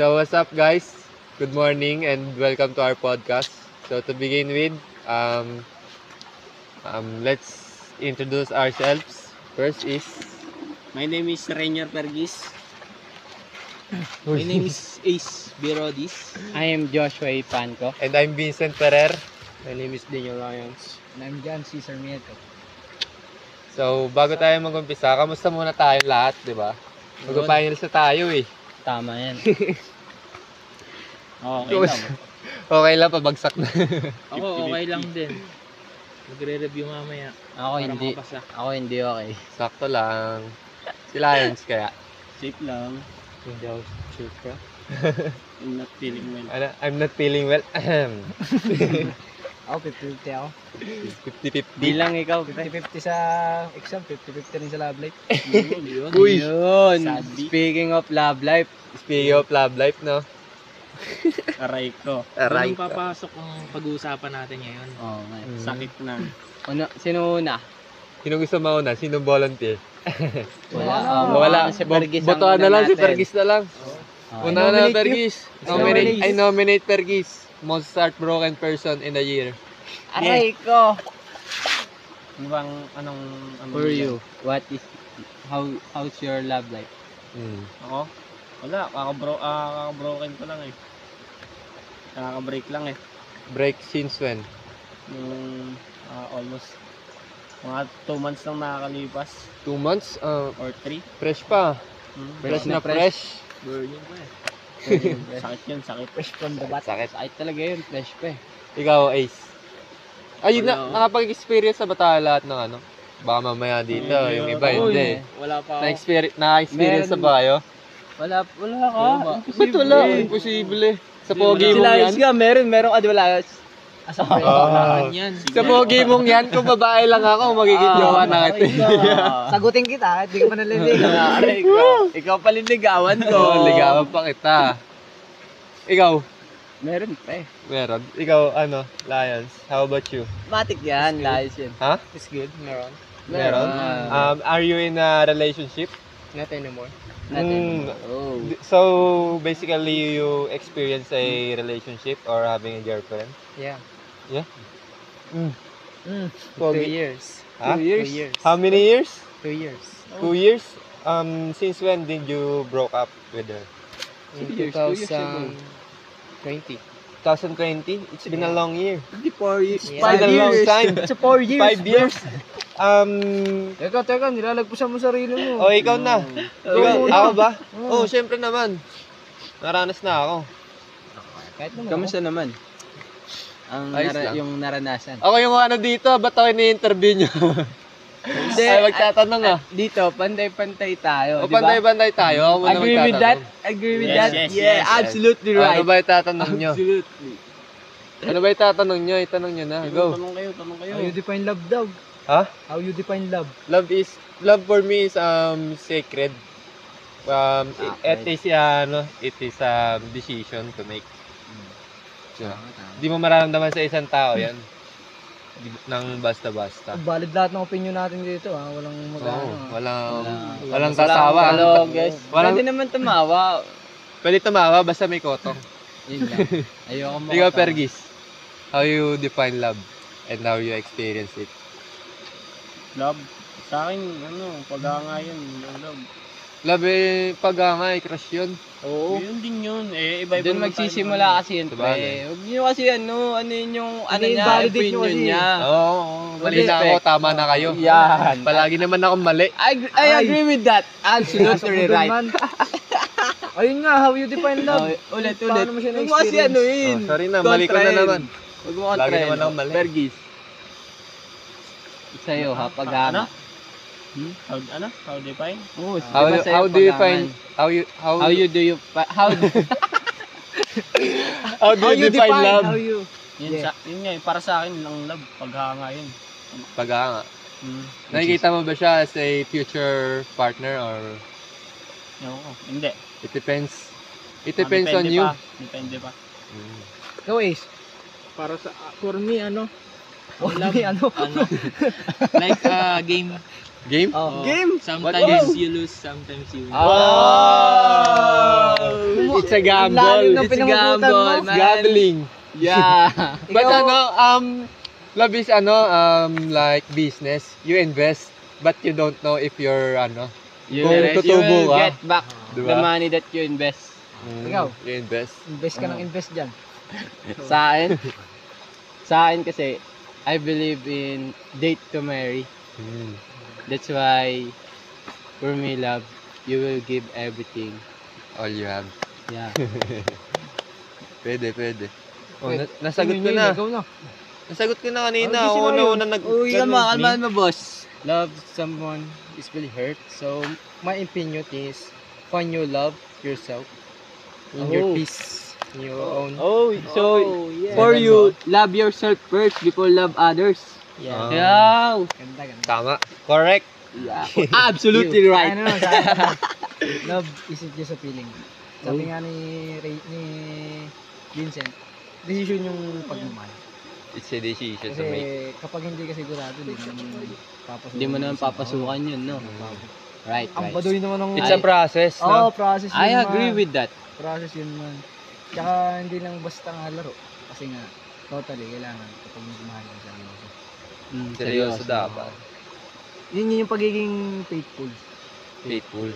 So what's up guys? Good morning and welcome to our podcast. So to begin with, let's introduce ourselves. First is My name is Rainier Pergis. My name is Ace Birodis. I am Joshua Ipanco. and I'm Vincent Ferrer. My name is Daniel Lyons. And I'm John Cesar Mieto. So bago tayo mag-umpisa, kamusta muna tayong lahat, di ba? Mag-finals na tayo eh. Tama yan. Okay lang. Okay lang, pabagsak na. Ako okay lang din. Magre-review mamaya. Ako para hindi. makapasa. Ako hindi okay. Sakto lang. Si Lions kaya. Safe lang. Hindi ako sure ka. I'm not feeling well. I'm not feeling well. Ako 50-50 ako. 50-50. Bilang ikaw, 50-50 sa exam, 50-50 rin sa love life. Yun. Uy! Yun! Sadly. Speaking of love life, Speaking of love life, no? Aray ko. Aray Anong ko. papasok ang pag-uusapan natin ngayon? oh, man. Sakit na. Sino una? Sino gusto mauna? Sino volunteer? Wala. Si Pergis ang Botohan na una lang, si natin. Pergis na lang. Okay. Una na, Pergis. Nominate. I nominate Pergis. Most heartbroken person in the year. Aray ko! Ano bang, anong For you, what is, how's your love life? Ako? Wala, kakabroken ko lang eh. Kakabreak lang eh. Break since when? Yung almost mga 2 months lang nakakalipas 2 months? or 3. Fresh pa. Fresh na fresh. Burning pa eh. Sakit yun, sakit. Fresh from the bat. Sakit. Sakit talaga yun, fresh pa eh. Ikaw, Ace. Ayun Wala na, ako. nakapag-experience na ba tayo lahat ng ano? Baka mamaya dito, yung iba hindi. Wala pa ako. Na-experience na ba kayo? Wala ka. Ba't wala? Imposible. Sa pogi Si mong yan? Lions ka, meron ka, di ba Lions? Asa friend. Oh. Yan. Sa pogi mong yan, kung babae lang ako, magiging jowa na kita. Sagutin kita, hindi ka pa naliligaw. Aray ko. Ikaw pa liligawan ko. Oo, ligawan pa kita. Ikaw, Meron pa eh. meron. Ikaw, ano, Lions, how about you? Matik yan, Lions yun. Ha? It's good, meron. Meron? Are you in a relationship? Not anymore. Oh. So, basically, you experience a relationship or having a girlfriend? Yeah. Yeah? Mm. 2 2 years. Ha? 2 years. 2 years. How many years? 2 years. 2 years? Since when did you broke up with her? In 2020. 2020? It's been a long year. Hindi 4 years. It's been a long time. It's 4 years. 5 years? Teka, nilalagpusan mo sarili mo. Oh, ikaw na. Ikaw, muna. ako ba? Oh, syempre naman. Naranas na ako. Kahit naman. Kamusta naman? Ayos lang. Yung naranasan. Ako yung ano dito, ba't ako ini-interview nyo? Hindi, Ay, magtatanong ah. Dito, pantay-pantay tayo. O, pantay-pantay tayo. Ako muna Agree with that? magtatanong. Agree with Yes, that? yes, Yeah, yes. absolutely Ano right. ba itatanong nyo? Absolutely. Ano ba itatanong nyo? Itanong nyo na. Go. Tanong kayo. How you define love daw? Ha? How you define love? Love for me is sacred. It is decision to make. So, di mo mararamdaman sa isang tao yan. Nang basta-basta. Valid lahat ng opinion natin dito ha. Walang Oo, walang Walang tasawa. Hello guys. Walang- Pwede naman tumawa. Pwede tumawa basta may kotong. Yun lang. Ayoko mo. Ikaw, Pergis. How you define love and how you experience it? Love. Sa akin, pag-aangayan. Love. Love pag-angay, crush yun. Oo. Yun din yun. Iba-iba Doon naman magsisimula kasi yun, Sabagay. pre. Huwag nyo kasi ano yun yung, Hindi, niya, validate nyo opinion kasi. niya. Oo, mali na ako, tama na kayo. Yan. Palagi naman ako mali. I agree with that. Absolutely right. Ayun nga, how you define love. Oh, ulit. Paano mo siya Huwag mo kasi na-experience? ano yun. Oh, sorry na, mali ko na Kontrahin. naman. Huwag mo Lagi kontrahin. naman ako mali. Pergis. Sa'yo ha, pag-ama. How define? Oo, How, diba sa'yo how do you pag-aman? find how How you do you how do you define love? How you... Yun nga, para sa akin, ang love, paghanga yun. Pag-aanga. Nakikita mo ba siya as a future partner or Hindi. it depends? It depends on you. Depende pa. Ikaw, Ace. Para sa... For me, ano? For me, ano? Like game. Game? Game? Sometimes you lose, sometimes you win. Oh! It's a Ang lalim gamble. ng It's a pinangugutan gamble, mo. man. Gambling. Yeah. But Ikaw- love is like business. You invest, but you don't know if you're You Kung will tutubo ka. get back the Diba? money that you invest. Ikaw? You invest. Invest ka ng invest dyan. Sa akin kasi, I believe in date to marry. That's why, for me, love, you will give everything. All you have. Yeah. Pwede. Oh, Pwede. nasagot ko Yun, na. Ikaw na. Nasagot ko na kanina. Oh, di sila Una yun. una nag Uy, kalmahan mo, boss. Love someone is really hurt. So my opinion is find your love yourself in your Oh. peace, in your own. Oh, so, yeah. for you, love yourself first before love others. Yeah. Yeah. Ganda. Tama. Correct. Yeah. Absolutely right. Ano, sa love isn't just a feeling. Sabi nga ni Vincent, decision yung pagmamahal. It's a decision to Kasi make. kapag hindi ka sigurado, hindi mo naman papasukan. Hindi mo naman papasukan yun, no? Right, Ang right. baduy naman ng... It's a process, Oo, no? process yun. I man. agree with that. Process yun man. Tsaka hindi lang basta nga laro. Kasi nga, totally, kailangan kapag magmahal ka sa seryoso. Seryoso dapat. Yun yung pagiging faithful. Faithful.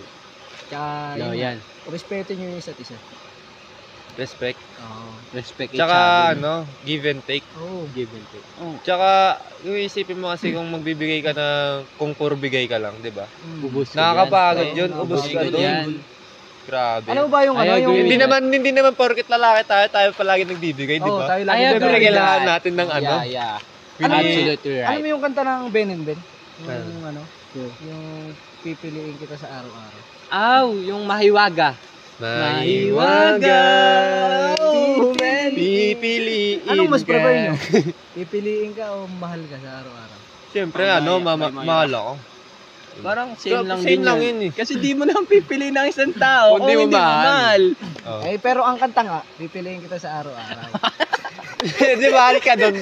Tsaka, No, yun, yan. respeto nyo yung isa't isa. Respect. Oo. Respect each Tsaka, other. give and take. Oo. Give and take. Oh. Tsaka, yung isipin mo kasi kung magbibigay ka ng, kung puro bigay ka lang, di ba? Ubus ka Nakakapagod dyan. yun, ubus ka Ubus dun. yan. Grabe. Ano ba yung I ano? agree. Yung... Hindi naman porket lalaki tayo palagi nagbibigay, di Oo, ba? tayo lagi I agree Siyempre, with kailangan that. natin ng ano. Yeah. Ano yun? Absolutely Ano right. mo yung kanta ng Ben and Ben? Yung Ano? ano? Yung pipiliin kita sa araw-araw. Aw, yung mahiwaga. Mahiwaga. Oh, man. Pipiliin Anong mas ka. prefer nyo? Pipiliin ka o mahal ka sa araw-araw? Siyempre, Mamaya. mahal ako. Parang same lang Same din lang yun. yun eh. Kasi di mo naman pipili ng isang tao Kung di mo mahal. Oh. Eh, pero ang kanta nga, pipiliin kita sa araw-araw. Di ba, halika doon.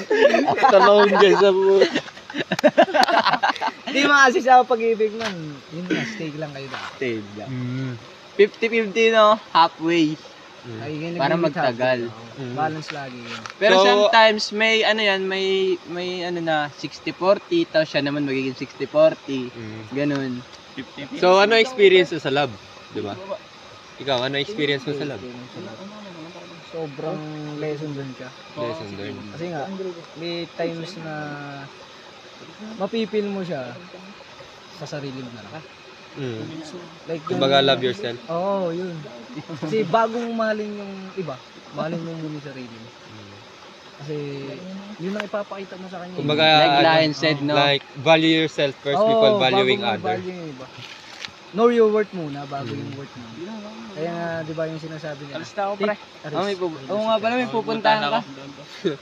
Talong ka sa Hindi kasi sa pag-ibig man. Yun nga, stay lang kayo na. Same lang. 50-50 no? Halfway. Ay, yun, Para nag-limit magtagal. happy. Oo, balance lagi yun. Pero So, sometimes may ano yan, may ano na 60-40, tapos siya naman magiging 60-40. Ganun. So, ano experience mo sa love? Di ba? Ikaw, ano experience mo sa love? Sobrang lesson dun ka. Lesson learned. Kasi nga, may times na mapipil mo siya sa sarili mo na lang. Like yung- Kumbaga, love yourself. Oo, yun. Kasi bago mo mahalin yung iba, mahalin mo muna yung sarili mo. Kasi yun ang ipapakita mo sa kanya. Kumbaga, Like ano, Lion said, no? like, value yourself first Oo, before valuing bago mo others. value yung iba. Know your worth muna bago yung worth mo. Kaya nga, di ba yung sinasabi nila? Alis na ako, pre. Take a risk. Oo nga pala, may pupuntahan ka.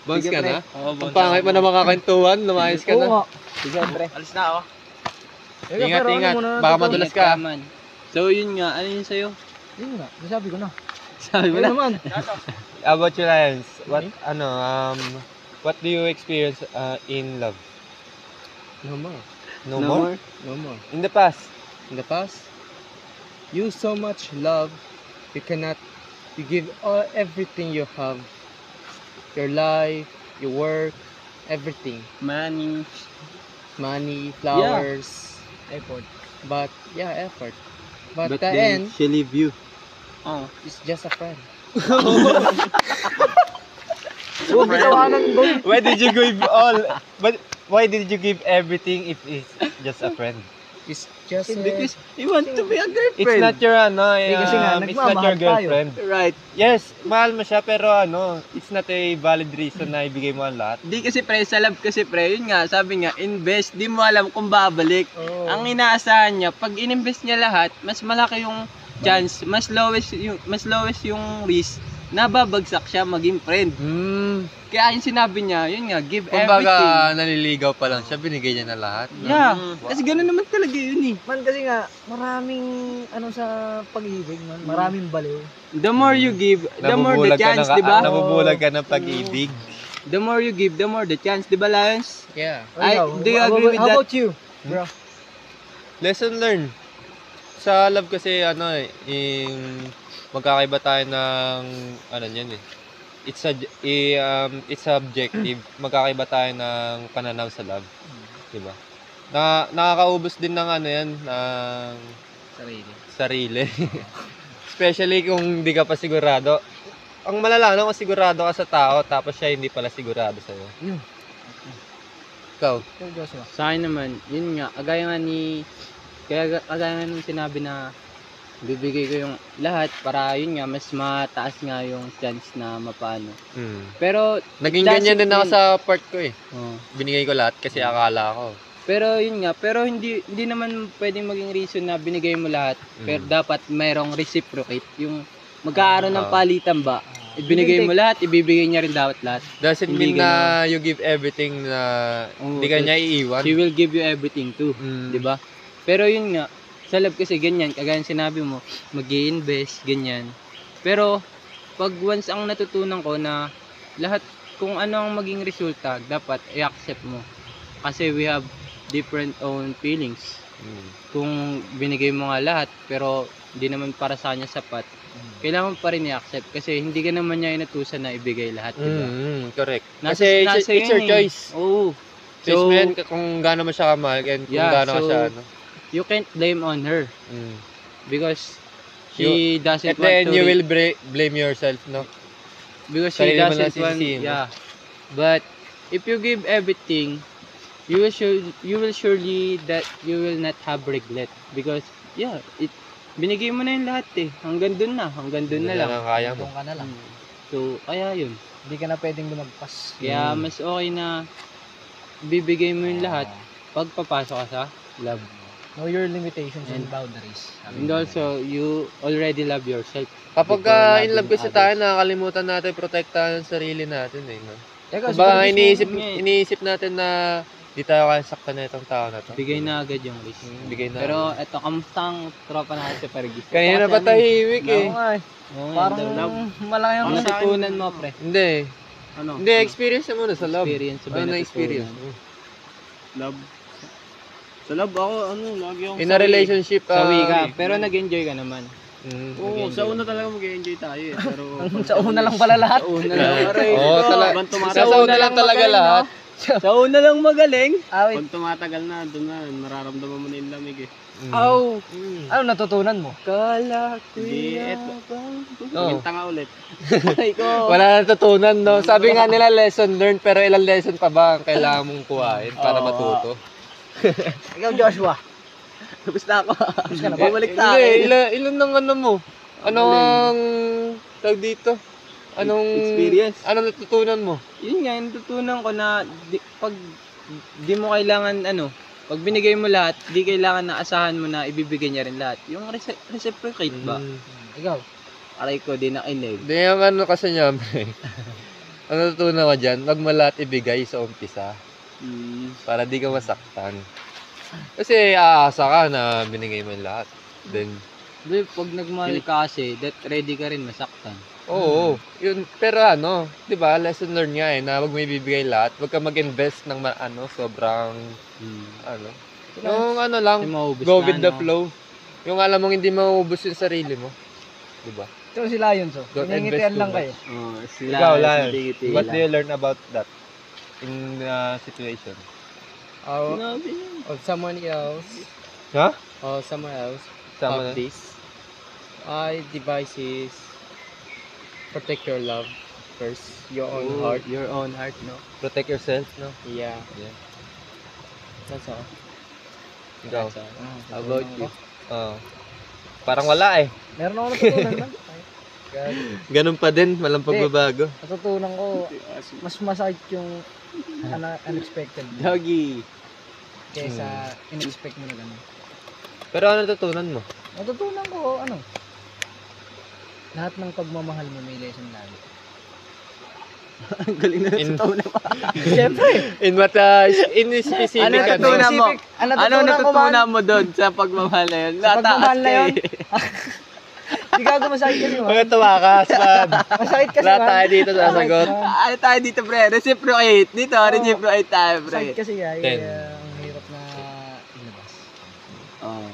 Bounce Sige, ka pre. na? Ang pangit mo na makakantuan, lumayas ka Oo na. nga. Sige, pre. Alis na ako. Teka, Ingat, pero ano ingat. muna Baka totoo? madulas ka. Man. So yun nga, ano yun sa'yo? Yun nga, nasabi ko na. Sabi mo Ayun na. naman. How about you, Lions? What do you experience in love? No more. No more? No more. In the past? In the past, you so much love, you cannot. You give everything you have, your life, your work, everything, Money. money, flowers, Effort. but yeah, effort. But, the then, end, she leave you. Oh. it's just a friend. Huwag bitawanan, boy. Why did you give all? But why did you give everything if it's just a friend? It's just Because you want to be a girlfriend. It's not your kasi nga, it's not your nagmamahal tayo. girlfriend. Right. Yes, mahal mo siya pero it's not a valid reason na ibigay mo ang lahat. Di kasi pre, sa love kasi pre, yun nga, sabi nga, invest, di mo alam kung babalik. Oo. Ang inaasahan niya, pag ininvest niya lahat, mas malaki yung chance, mas lowest yung risk na babagsak siya maging friend. Kaya yung sinabi niya, yun nga, give Kumbaga, everything. naliligaw pa lang siya, binigay niya na lahat. Yeah, kasi gano'n naman talaga yun eh. Man, kasi nga, maraming ano sa pag-ibig, man. Maraming baliw. The more you give, the more the Nabubulag ka chance, ng- di ba? Nabubulag ka ng pag-ibig. The more you give, the more the chance, di ba Lions? yeah. Ay, Ikaw, do you agree with how that? about you, bro? Lesson learned. Sa love kasi magkakaiba tayo ng ano niyan eh. It's subjective. Magkakaiba tayo ng pananaw sa love, 'di ba? Nakakaubos din ng ano 'yan ng sarili. Especially kung hindi ka pa sigurado. Ang malala kung sigurado ka sa tao tapos siya hindi pala sigurado sa iyo. Ikaw, Joshua. Sa akin naman, yun nga, kagaya nga nung sinabi na bibigay ko yung lahat para yun nga, mas mataas nga yung chance na mapaano. Pero, naging doesn't ganyan din ako mean- sa part ko eh. oh, Binigay ko lahat kasi akala ko. pero yun nga, pero hindi naman pwedeng maging reason na binigay mo lahat. Pero dapat mayroong reciprocate. Yung magkaaroon ng palitan ba? Ibinigay mo lahat, ibibigay niya rin dapat lahat. Doesn't Hindi mean na you give everything na hindi ka niya iiwan. She will give you everything too. Mm. 'Di ba? Pero yun nga, sa love kasi ganyan, kagaya ng sinabi mo, mag-i-invest ganyan. Pero pag once ang natutunan ko na lahat kung ano ang maging resulta, dapat i-accept mo. Kasi we have different own feelings. Kung binigay mo nga lahat pero hindi naman para sa kanya sapat, kailangan pa rin i-accept kasi hindi ka naman niya inutusan na ibigay lahat, 'di ba? Correct. Nasa- Kasi nasa it's your yun eh. choice. Oo. Choice So, mo yan kung gaano mo siya kamahal and kung Yeah, gaano ka so, siya ano. you can't blame on her because she doesn't At the want end, to you will blame yourself, no? because she sarili mo lang doesn't want, sisisihin mo. yeah. But if you give everything, you will surely that you will not have regret because binigay mo na yung lahat eh. Hanggang dun na lang. Ang kaya mo. Doon ka na lang. So, kaya yun. Hindi ka na pwedeng lumagpas. Kaya mas okay na bibigay mo yung lahat pag papasok ka sa love. Know your limitations and boundaries. And also, you already love yourself. Kapag Before in love loving kasi others. tayo, nakakalimutan natin protektahan ang sarili natin eh. No? Teka, Baka iniisip natin na di tayo kaya saktan na itong tao na to. Bigay na agad yung risk. Bigay na. Pero eto, kamusta ang tropa natin sa Pergis? Kanina pa tahimik eh. Oo nga eh. Oo, Parang love. malaki ang Ang natutunan mo, pre. Hindi. Ano? Hindi, experience mo muna sa love. Experience ba Ano yung na experience natutunan? mo? Love. Sa love ako, lagi akong In a relationship, Sawi ka, pero nag-enjoy ka naman. Oo, sa una talaga mag-enjoy tayo eh. Pero Sa una lang pala lahat. Sa una lang. Oo, Pag sa una lang talaga lahat. Sa una lang magaling. Awit. Pag tumatagal na, doon na, nararamdaman mo na yung lamig eh. Aw, Ano natutunan mo? kala ko Hindi, eto. Kuminta nga ulit. Ay ko. Wala natutunan, no? Sabi nga nila lesson learned, pero ilang lesson pa ba ang kailangan mong kuhain para Oo. matuto? Ikaw, Joshua. Tapos na ako. Tapos ka na ba? Bumalik sa Hindi, akin. ilan ng ano mo? Anong tawag dito? Anong Experience. Anong natutunan mo? Yun nga, yung natutunan ko na pag di mo kailangan pag binigay mo lahat, di kailangan na asahan mo na ibibigay niya rin lahat. Yung reciprocate ba? Ikaw. Aray ko, di nakinig. Hindi, yung ano kasi niya, pre. Ang natutunan ko dyan, wag mo lahat ibigay sa umpisa para di ka masaktan. Kasi aasa ka na binigay mo yung lahat. Then, Di, pag nagmahal ka kasi, that ready ka rin masaktan. oo. Yun, pero di ba, lesson learned nga eh, na wag mo ibibigay lahat. Wag ka mag-invest ng sobrang, yung lang, Kasi maubos go na, with the flow. Yung alam mong hindi mauubos yung sarili mo. Di ba? Ito si Lion, so. Don't Pinangitian invest lang too kayo. Oh, sila, Ikaw, Lion. sintigiti What lang. do you learn about that in situation? Or, Sinabi niya. or someone else, Ha? or someone else Tama have na. this. Device is protect your love first, your own Oh, heart. Your own heart, no? Protect yourself, no? Yeah. Yeah. That's all. Ikaw. That's all. How about you? Oo. Parang wala eh. Meron ako natutunan man. Ganun pa din, walang pagbabago. Natutunan ko, mas masakit yung unexpected Doggy. kaysa in-expect mo na gano'n. Pero ano natutunan mo? Natutunan ko, lahat ng pagmamahal mo may lesson lagi. Ang galing na In- sa taon na pa. Siyempre, In what, in specific, Ano natutunan mo? Ang Ano natutunan mo doon sa pagmamahal na yun? Sa pagmamahal na Nataas yun? Di gago masakit kasi man. Mga tumakas, man. Masakit kasi Lahat man. tayo dito sasagot. Masakit man. Ano tayo dito, pre? Reciprocate. Dito, Oo. reciprocate tayo, pre. Masakit kasi Ten. ang hirap na ilabas. Oh.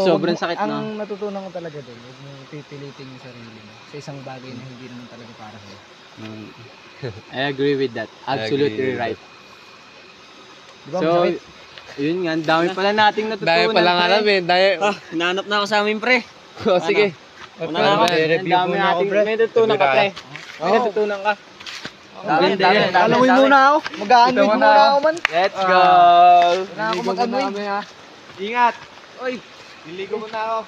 Sobrang sakit ang na. natutunan ko talaga doon, huwag mo pipilitin yung sarili mo sa isang bagay na hindi naman talaga para sa'yo. I agree with that. Absolutely agree with right. Di ba, So, masakit? yun nga, ang dami pala nating natutunan. Dahil palang pre. alam eh. Dahil... Hinanap na ako sa amin, pre. Oh, sige. Una na ako. Ang dami nating, may natutunan ka, pre. May natutunan ka. Dami. Alamoy muna ako. Mag-a-unwid muna ako man. Let's go! Wala ako mag-unwid. Ingat! Niligo muna ako.